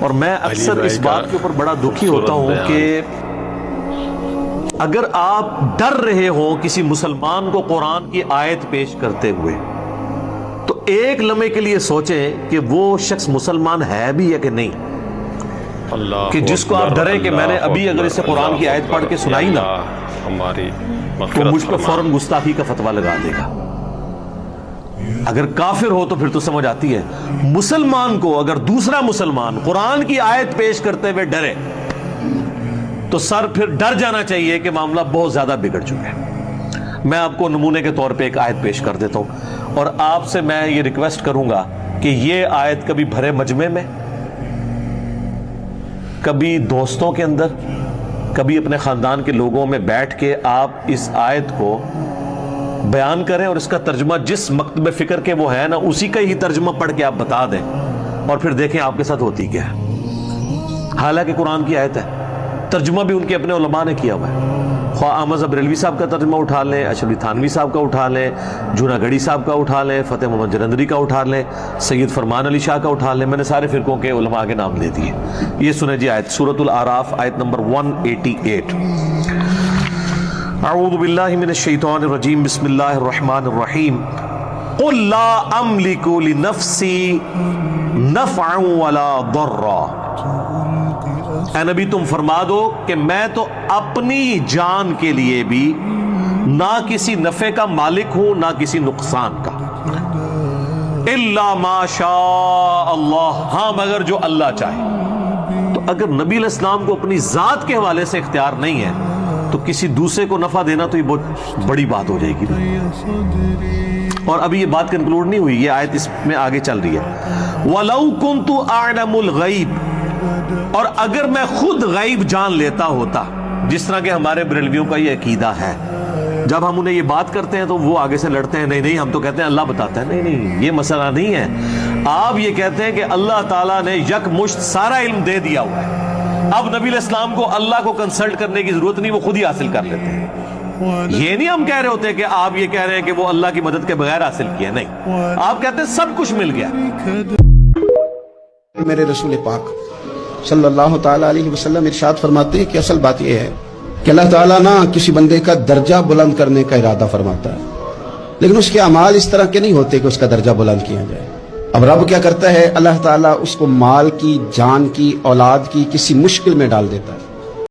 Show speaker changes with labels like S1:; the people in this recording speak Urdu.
S1: اور میں اکثر اس بات کے اوپر بڑا دکھی ہوتا ہوں کہ اگر آپ ڈر رہے ہو کسی مسلمان کو قرآن کی آیت پیش کرتے ہوئے تو ایک لمحے کے لیے سوچیں کہ وہ شخص مسلمان ہے بھی ہے کہ نہیں، کہ جس کو آپ ڈریں کہ میں نے ابھی اگر اسے قرآن کی آیت پڑھ کے سنائی نا تو مجھ پہ فوراً گستاخی کا فتویٰ لگا دے گا۔ اگر کافر ہو تو پھر تو سمجھ آتی ہے، مسلمان کو اگر دوسرا مسلمان قرآن کی آیت پیش کرتے ہوئے ڈرے تو سر پھر ڈر جانا چاہیے کہ معاملہ بہت زیادہ بگڑ چکا ہے۔ میں آپ کو نمونے کے طور پہ ایک آیت پیش کر دیتا ہوں، اور آپ سے میں یہ ریکویسٹ کروں گا کہ یہ آیت کبھی بھرے مجمع میں، کبھی دوستوں کے اندر، کبھی اپنے خاندان کے لوگوں میں بیٹھ کے آپ اس آیت کو بیان کریں اور اس کا ترجمہ جس مکتب فکر کے وہ ہے نا اسی کا ہی ترجمہ پڑھ کے آپ بتا دیں، اور پھر دیکھیں آپ کے ساتھ ہوتی کیا ہے۔ حالانکہ قرآن کی آیت ہے، ترجمہ بھی ان کے اپنے علماء نے کیا ہوا ہے، خواہ احمد بریلوی صاحب کا ترجمہ اٹھا لیں، اشرفی تھانوی صاحب کا اٹھا لیں، جونا گڑھی صاحب کا اٹھا لیں، فتح محمد جلندری کا اٹھا لیں، سید فرمان علی شاہ کا اٹھا لیں، میں نے سارے فرقوں کے علماء کے نام لے دیے۔ یہ سنیں جی آیت، سورۃ الاعراف آیت نمبر 188۔ اعوذ باللہ من الشیطان الرجیم، بسم اللہ الرحمن الرحیم۔ قل لا املک لنفسی نفعا ولا ضرا، اے نبی تم فرما دو کہ میں تو اپنی جان کے لیے بھی نہ کسی نفع کا مالک ہوں نہ کسی نقصان کا، الا ما شاء اللہ، ہاں مگر جو اللہ چاہے۔ تو اگر نبی علیہ السلام کو اپنی ذات کے حوالے سے اختیار نہیں ہے تو کسی دوسرے کو نفع دینا تو یہ بہت بڑی بات ہو جائے گی۔ اور ابھی یہ بات کنکلوڈ نہیں ہوئی، یہ آیت اس میں آگے چل رہی ہے۔ وَلَوْ كُنْتُ أَعْلَمُ الْغَيْبِ، اور اگر میں خود غیب جان لیتا ہوتا، جس طرح کہ ہمارے بریلویوں کا یہ عقیدہ ہے، جب ہم انہیں یہ بات کرتے ہیں تو وہ آگے سے لڑتے ہیں، نہیں نہیں ہم تو کہتے ہیں اللہ بتاتا ہے، نہیں نہیں یہ مسئلہ نہیں ہے۔ آپ یہ کہتے ہیں کہ اللہ تعالیٰ نے یک مشت سارا علم دے دیا ہوا ہے، اب نبی علیہ السلام کو اللہ کو کنسلٹ کرنے کی ضرورت نہیں، وہ خود ہی حاصل کر لیتے ہیں۔ یہ نہیں ہم کہہ رہے ہوتے کہ آپ یہ کہہ رہے ہیں کہ وہ اللہ کی مدد کے بغیر حاصل کیا، نہیں، آپ کہتے ہیں سب کچھ مل گیا۔
S2: میرے رسول پاک صلی اللہ تعالیٰ علیہ وسلم ارشاد فرماتے ہیں کہ اصل بات یہ ہے کہ اللہ تعالیٰ نہ کسی بندے کا درجہ بلند کرنے کا ارادہ فرماتا ہے، لیکن اس کے اعمال اس طرح کے نہیں ہوتے کہ اس کا درجہ بلند کیا جائے۔ اب رب کیا کرتا ہے، اللہ تعالیٰ اس کو مال کی، جان کی، اولاد کی کسی مشکل میں ڈال دیتا ہے،